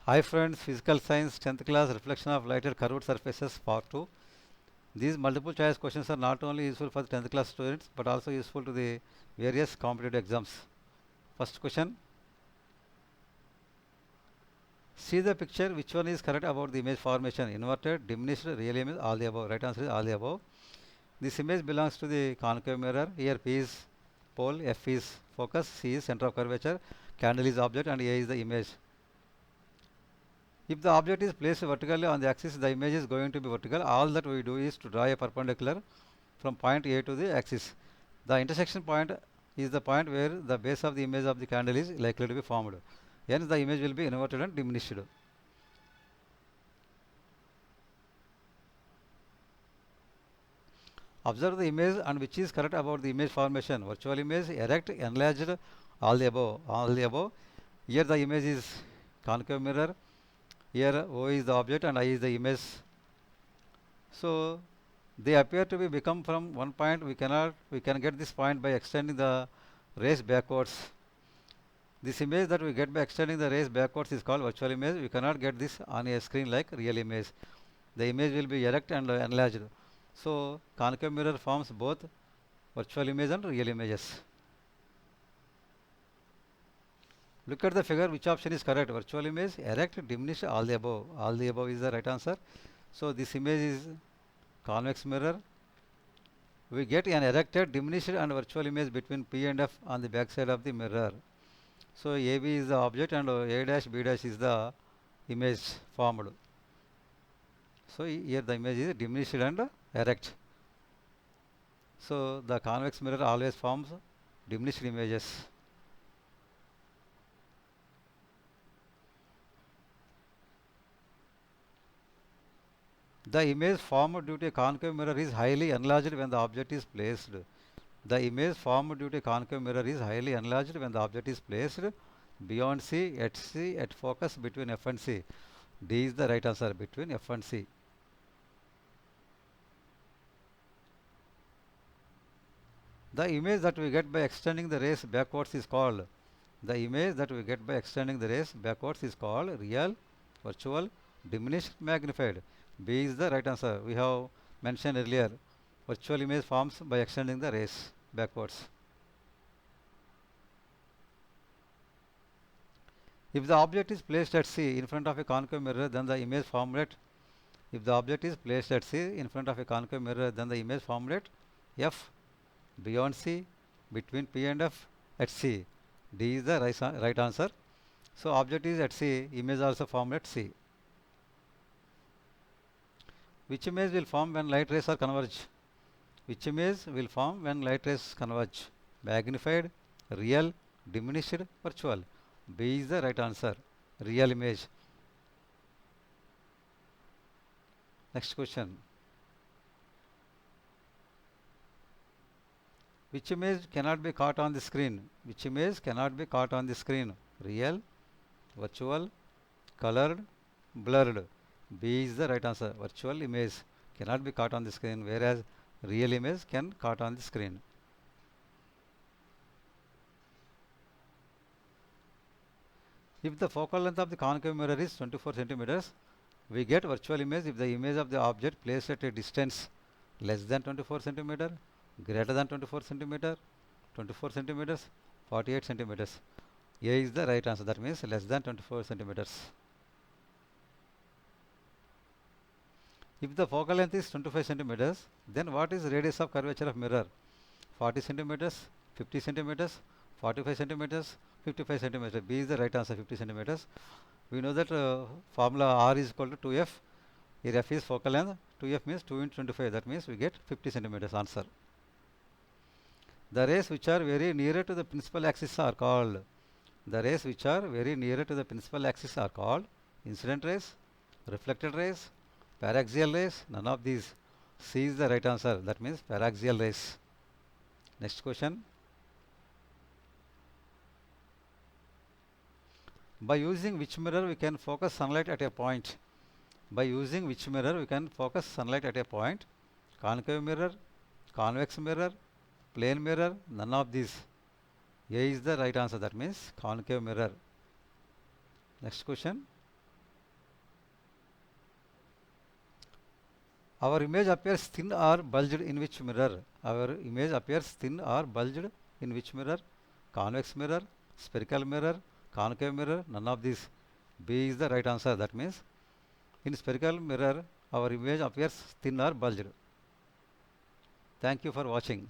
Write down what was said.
Hi friends, Physical Science 10th class Reflection of Light at Curved Surfaces Part 2. These multiple choice questions are not only useful for the 10th class students but also useful to the various competitive exams. First question. See the picture, which one is correct about the image formation? Inverted, diminished, real image, all the above. Right answer is all the above. This image belongs to the concave mirror. Here P is pole, F is focus, C is center of curvature, candle is object and A is the image. If the object is placed vertically on the axis, the image is going to be vertical. All that we do is to draw a perpendicular from point A to the axis. The intersection point is the point where the base of the image of the candle is likely to be formed. Hence, the image will be inverted and diminished. Observe the image and which is correct about the image formation. Virtual image, erect, enlarged, all the above. All the above. Here the image is concave mirror. Here O is the object and I is the image. So they appear to be become from one point. We can get this point by extending the rays backwards. This image that we get by extending the rays backwards is called virtual image. We cannot get this on a screen like real image. The image will be erect and enlarged. So concave mirror forms both virtual image and real images. Look at the figure, which option is correct? Virtual image, erect, diminished, all the above. All the above is the right answer. So this image is convex mirror. We get an erected, diminished and virtual image between P and F on the back side of the mirror. So AB is the object and A dash B dash is the image formed. So here the image is diminished and erect. So the convex mirror always forms diminished images. The image formed due to a concave mirror is highly enlarged when the object is placed. The image formed due to a concave mirror is highly enlarged when the object is placed beyond C, at focus between F and C. D is the right answer, between F and C. The image that we get by extending the rays backwards is called real, virtual, diminished, magnified. B is the right answer. We have mentioned earlier. Virtual image forms by extending the rays backwards. If the object is placed at C in front of a concave mirror, then the image formed at if the object is placed at C in front of a concave mirror, then the image formed at F, beyond C, between P and F, at C. D is the right answer. So object is at C, image also formed at C. Which image will form when light rays are converge? Which image will form when light rays converge? Magnified, real, diminished, virtual. B is the right answer. Real image. Next question. Which image cannot be caught on the screen? Which image cannot be caught on the screen? Real, virtual, colored, blurred. B is the right answer. Virtual image cannot be caught on the screen, whereas real image can caught on the screen. If the focal length of the concave mirror is 24 centimeters, we get virtual image if the image of the object placed at a distance less than 24 centimeter, greater than 24 centimeter, 24 centimeters, 48 centimeters. A is the right answer. That means less than 24 centimeters. If the focal length is 25 centimeters, then what is radius of curvature of mirror? 40 centimeters, 50 centimeters, 45 centimeters, 55 centimeters. B is the right answer, 50 centimeters. We know that formula R is equal to 2F. Here F is focal length. 2F means 2 into 25. That means we get 50 centimeters answer. The rays which are very nearer to the principal axis are called incident rays, reflected rays, paraxial rays, none of these. C is the right answer. That means paraxial rays. Next question. By using which mirror we can focus sunlight at a point? Concave mirror, convex mirror, plane mirror, none of these. A is the right answer. That means concave mirror. Next question. Our image appears thin or bulged in which mirror? Our image appears thin or bulged in which mirror? Convex mirror, spherical mirror, concave mirror, none of these. B is the right answer. That means in spherical mirror our image appears thin or bulged. Thank you for watching.